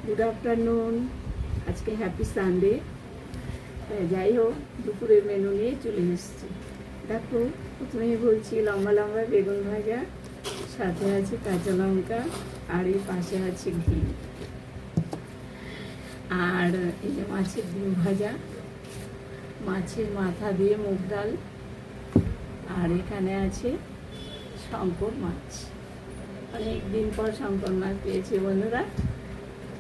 Good afternoon. আজকে happy Sunday. যাই হোক, দুপুরের মেনু নিয়ে চলে এসেছি। দেখো, প্রথমেই বলছি লম্বা লম্বা বেগুন ভাজা, সাথে আছে কাঁচা লঙ্কা, আর এই পাশে আছে ঘি, আর এই যে মাছের ডিম ভাজা, মাছের মাথা দিয়ে মুগ ডাল, আর এখানে আছে শঙ্কর মাছ। অনেক দিন পর শঙ্কর মাছ পেয়েছি বন্ধুরা,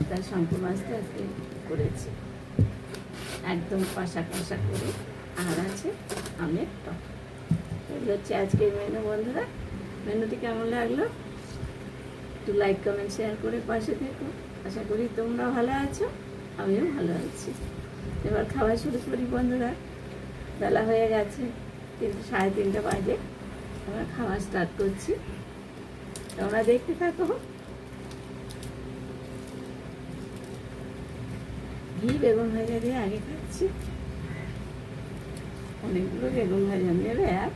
তাই শঙ্কর মাছটা আজকে করেছি একদম কষা কষা করে। আর আছে আমের টক। এই হচ্ছে আজকের মেনু বন্ধুরা। মেনুটি কেমন লাগলো একটু লাইক কমেন্ট শেয়ার করে পাশে থেকো। আশা করি তোমরা ভালো আছো, আমিও ভালো আছি। এবার খাওয়া শুরু করি বন্ধুরা। বেলা হয়ে গেছে, কিন্তু 3:30 বাজে। আমরা খাওয়া স্টার্ট করছি, তোমরা দেখতে থাকো। ঘি বেগুন ভাজা দিয়ে আগে খাচ্ছি। অনেকগুলো বেগুন ভাজা নেবে আর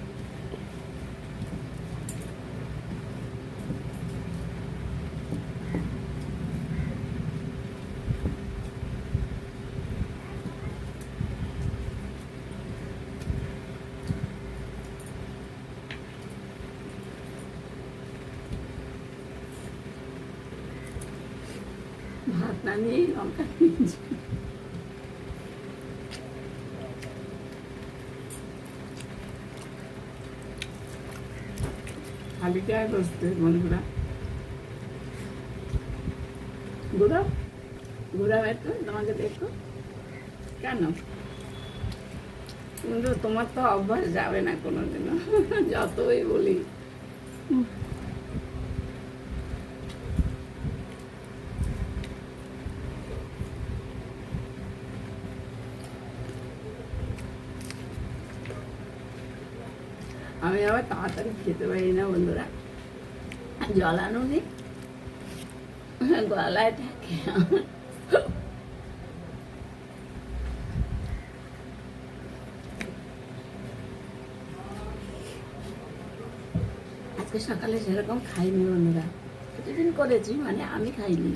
ভাত না নিয়েই লঙ্কা নিয়েছি। খালি গায়ে বসতে বন্ধুরা। ঘুরাও ঘুরাও একটু, তোমাকে দেখো কেন। কিন্তু তোমার তো অভ্যাস যাবে না কোনোদিনও, যতই বলি। আমি আবার তাড়াতাড়ি খেতে পারি না বন্ধুরা, জলানো নেই, গলায় থাকে। আজকে সকালে সেরকম খাইনি বন্ধুরা, প্রতিদিন করেছি, মানে আমি খাইনি,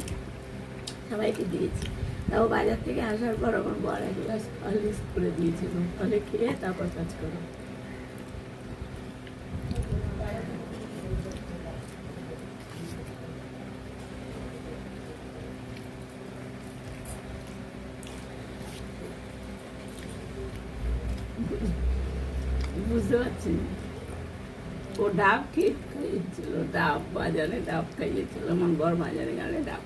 সবাইকে দিয়েছি। তাও বাজার থেকে আসার পর আমার বড় এক গ্লাস হরলিক্স করে দিয়েছিল, ফলে খেয়ে তারপর কাজ করো। বুঝতে পারছি না, ও ডাব খেয়ে খাইয়েছিল, ডাব বাজারে ডাব খাইয়েছিল, আমার বর বাজারে গেলে ডাব